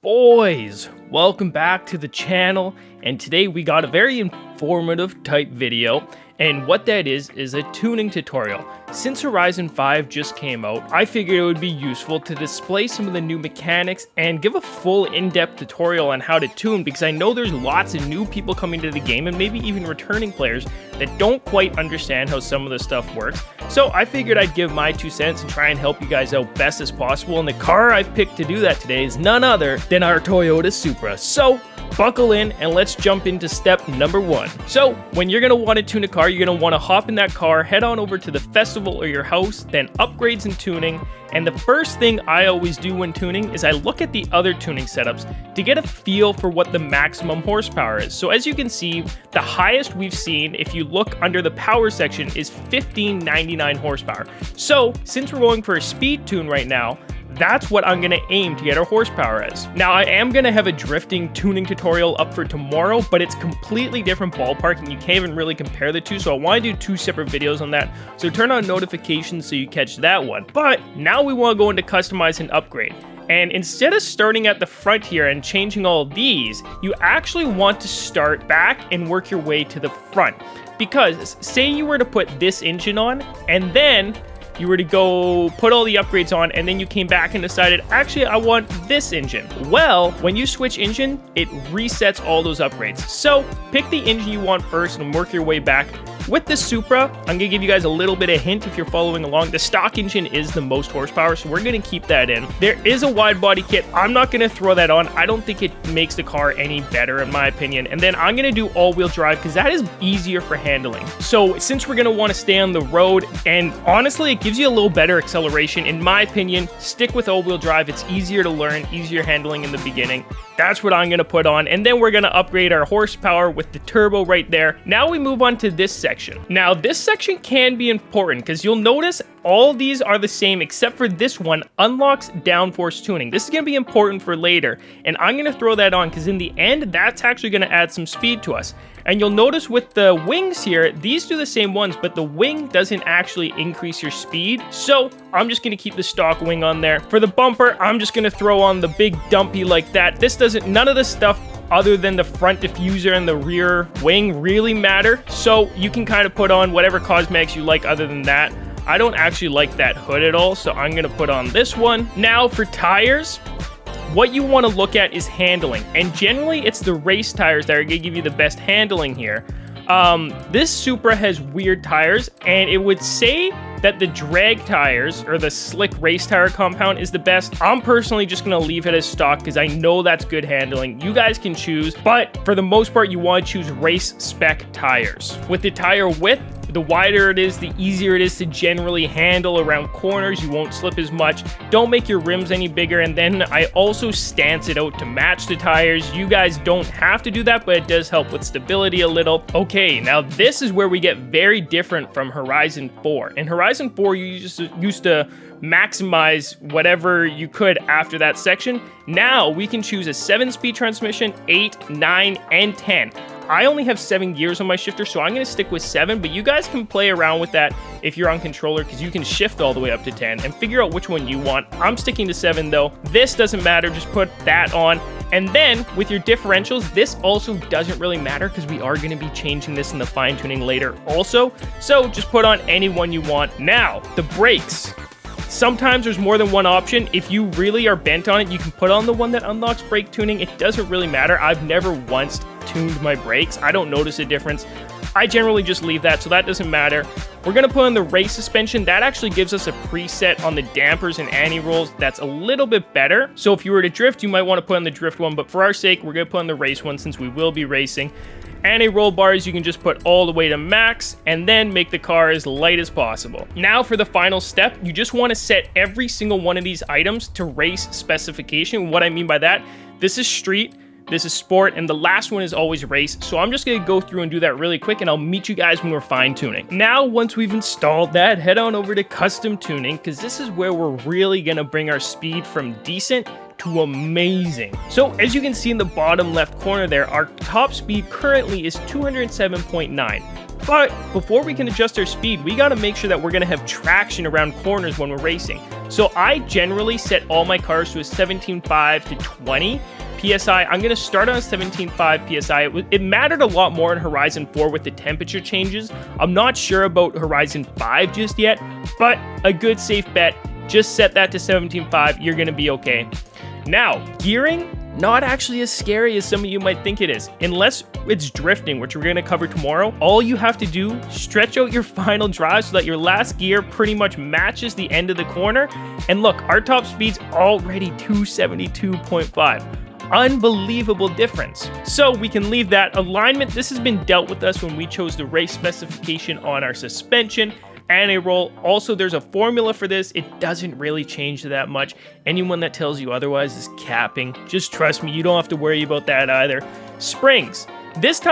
Boys, welcome back to the channel, and today we got a very informative type video, and what that is a tuning tutorial. Since Horizon 5 just came out, I figured it would be useful to display some of the new mechanics and give a full in-depth tutorial on how to tune, because I know there's lots of new people coming to the game and maybe even returning players that don't quite understand how some of this stuff works. So I figured I'd give my 2 cents and try and help you guys out best as possible, and the car I've picked to do that today is none other than our Toyota Supra. So buckle in and let's jump into step number 1. So when you're going to want to tune a car, you're going to want to hop in that car, head on over to the festival or your house, then upgrades and tuning. And the first thing I always do when tuning is I look at the other tuning setups to get a feel for what the maximum horsepower is. So as you can see, the highest we've seen, if you look under the power section, is 1599 horsepower. So since we're going for a speed tune right now, that's what I'm going to aim to get our horsepower as. Now, I am going to have a drifting tuning tutorial up for tomorrow, but it's completely different ballpark and you can't even really compare the two, so I want to do 2 separate videos on that. So turn on notifications so you catch that one. But now we want to go into customize and upgrade. And instead of starting at the front here and changing all of these, you actually want to start back and work your way to the front. Because say you were to put this engine on and then you were to go put all the upgrades on and then you came back and decided, actually, I want this engine. Well, when you switch engine, it resets all those upgrades. So pick the engine you want first and work your way back. With the Supra, I'm going to give you guys a little bit of hint if you're following along. The stock engine is the most horsepower, so we're going to keep that in. There is a wide body kit. I'm not going to throw that on. I don't think it makes the car any better in my opinion. And then I'm going to do all-wheel drive because that is easier for handling. So since we're going to want to stay on the road, and honestly, it gives you a little better acceleration. In my opinion, stick with all-wheel drive. It's easier to learn, easier handling in the beginning. That's what I'm going to put on. And then we're going to upgrade our horsepower with the turbo right there. Now we move on to this section. Now this section can be important because you'll notice all these are the same except for this one unlocks downforce tuning. This is going to be important for later, and I'm going to throw that on because in the end, that's actually going to add some speed to us. And you'll notice with the wings here, these do the same ones, but the wing doesn't actually increase your speed. So I'm just going to keep the stock wing on there. For the bumper, I'm just going to throw on the big dumpy like that. None of this stuff other than the front diffuser and the rear wing really matter. So you can kind of put on whatever cosmetics you like other than that. I don't actually like that hood at all, so I'm going to put on this one. Now for tires, what you want to look at is handling. And generally, it's the race tires that are going to give you the best handling here. This Supra has weird tires, and it would say that the drag tires or the slick race tire compound is the best. I'm personally just going to leave it as stock because I know that's good handling. You guys can choose, but for the most part, you want to choose race spec tires. With the tire width, the wider it is, the easier it is to generally handle around corners. You won't slip as much. Don't make your rims any bigger. And then I also stance it out to match the tires. You guys don't have to do that, but it does help with stability a little. Okay, now this is where we get very different from Horizon 4. In Horizon 4, you just used to maximize whatever you could after that section. Now we can choose a 7-speed transmission, 8, 9, and 10. I only have 7 gears on my shifter, so I'm going to stick with 7, but you guys can play around with that if you're on controller because you can shift all the way up to 10 and figure out which one you want. I'm sticking to 7 though. This doesn't matter, just put that on. And then with your differentials, this also doesn't really matter because we are going to be changing this in the fine tuning later also. So just put on any one you want. Now, the brakes. Sometimes there's more than one option. If you really are bent on it, you can put on the one that unlocks brake tuning. It doesn't really matter. I've never once tuned my brakes. I don't notice a difference. I generally just leave that, so that doesn't matter. We're going to put on the race suspension. That actually gives us a preset on the dampers and anti-rolls that's a little bit better. So if you were to drift, you might want to put on the drift one, but for our sake, we're going to put on the race one since we will be racing. Anti-roll bars, you can just put all the way to max and then make the car as light as possible. Now for the final step, you just want to set every single one of these items to race specification. What I mean by that, this is street, this is sport, and the last one is always race. So I'm just going to go through and do that really quick, and I'll meet you guys when we're fine tuning. Now, once we've installed that, head on over to custom tuning because this is where we're really going to bring our speed from decent to amazing. So as you can see in the bottom left corner there, our top speed currently is 207.9. But before we can adjust our speed, we got to make sure that we're going to have traction around corners when we're racing. So I generally set all my cars to a 17.5 to 20 PSI. I'm going to start on a 17.5 PSI. It mattered a lot more in Horizon 4 with the temperature changes. I'm not sure about Horizon 5 just yet, but a good safe bet, just set that to 17.5. You're going to be okay. Now, gearing, not actually as scary as some of you might think it is. Unless it's drifting, which we're going to cover tomorrow, all you have to do, stretch out your final drive so that your last gear pretty much matches the end of the corner. And look, our top speed's already 272.5. Unbelievable difference. So we can leave that. Alignment, this has been dealt with us when we chose the race specification on our suspension and a roll. Also, there's a formula for this. It doesn't really change that much. Anyone that tells you otherwise is capping. Just trust me, you don't have to worry about that either. Springs. This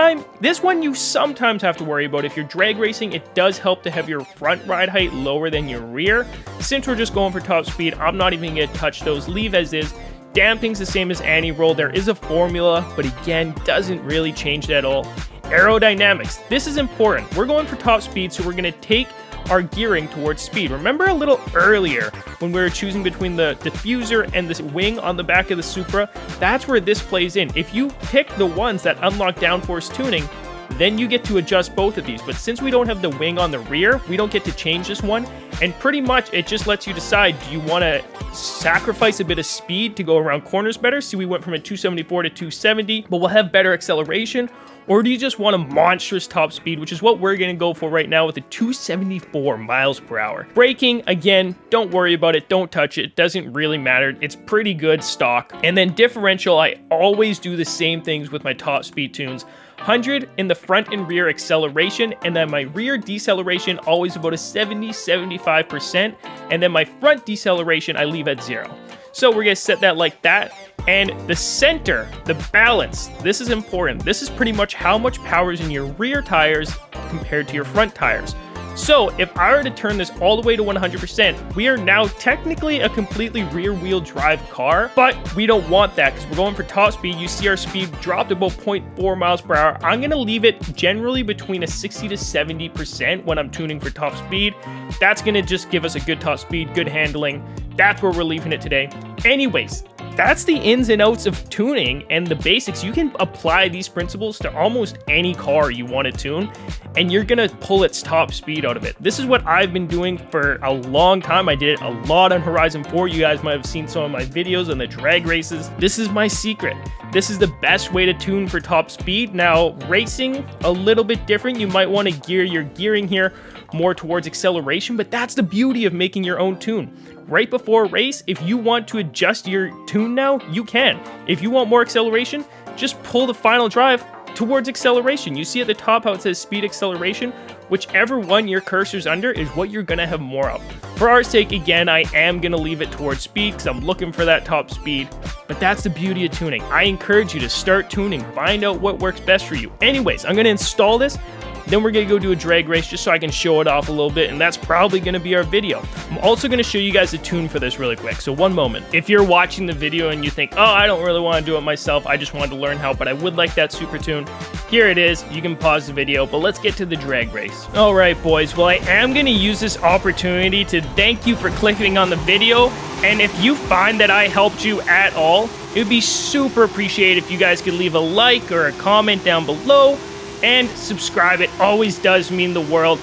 one you sometimes have to worry about. If you're drag racing, it does help to have your front ride height lower than your rear. Since we're just going for top speed, I'm not even going to touch those. Leave as is. Damping's the same as anti-roll. There is a formula, but again, doesn't really change that at all. Aerodynamics. This is important. We're going for top speed, so we're going to take our gearing towards speed. Remember a little earlier when we were choosing between the diffuser and this wing on the back of the Supra? That's where this plays in. If you pick the ones that unlock downforce tuning, then you get to adjust both of these. But since we don't have the wing on the rear, we don't get to change this one. And pretty much it just lets you decide, do you want to sacrifice a bit of speed to go around corners better? See, we went from a 274 to 270, but we'll have better acceleration. Or do you just want a monstrous top speed, which is what we're going to go for right now with a 274 miles per hour. Braking, again, don't worry about it. Don't touch it. It doesn't really matter. It's pretty good stock. And then differential, I always do the same things with my top speed tunes. 100 in the front and rear acceleration, and then my rear deceleration always about a 70-75%, and then my front deceleration I leave at 0. So we're going to set that like that. And the center, the balance, this is important. This is pretty much how much power is in your rear tires compared to your front tires. So if I were to turn this all the way to 100%, we are now technically a completely rear wheel drive car, but we don't want that because we're going for top speed. You see our speed dropped about 0.4 miles per hour. I'm going to leave it generally between a 60 to 70% when I'm tuning for top speed. That's going to just give us a good top speed, good handling. That's where we're leaving it today. Anyways, that's the ins and outs of tuning and the basics. You can apply these principles to almost any car you want to tune, and you're going to pull its top speed out of it. This is what I've been doing for a long time. I did it a lot on Horizon 4. You guys might have seen some of my videos on the drag races. This is my secret. This is the best way to tune for top speed. Now, racing, a little bit different. You might want to gear your gearing here more towards acceleration, but that's the beauty of making your own tune. Right before a race, if you want to adjust your tune now, you can. If you want more acceleration, just pull the final drive towards acceleration. You see at the top how it says speed acceleration? Whichever one your cursor's under is what you're gonna have more of. For our sake, again, I am gonna leave it towards speed because I'm looking for that top speed. But that's the beauty of tuning. I encourage you to start tuning, find out what works best for you. Anyways, I'm gonna install this. Then we're going to go do a drag race just so I can show it off a little bit, and that's probably going to be our video. I'm also going to show you guys the tune for this really quick, so one moment. If you're watching the video and you think, oh, I don't really want to do it myself, I just wanted to learn how, but I would like that super tune, here it is. You can pause the video, but let's get to the drag race. Alright boys, well I am going to use this opportunity to thank you for clicking on the video, and if you find that I helped you at all, it would be super appreciated if you guys could leave a like or a comment down below, and subscribe. It always does mean the world.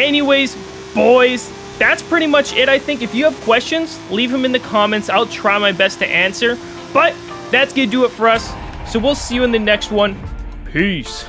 Anyways, boys, that's pretty much it. I think if you have questions, leave them in the comments. I'll try my best to answer. But that's gonna do it for us. So we'll see you in the next one. Peace.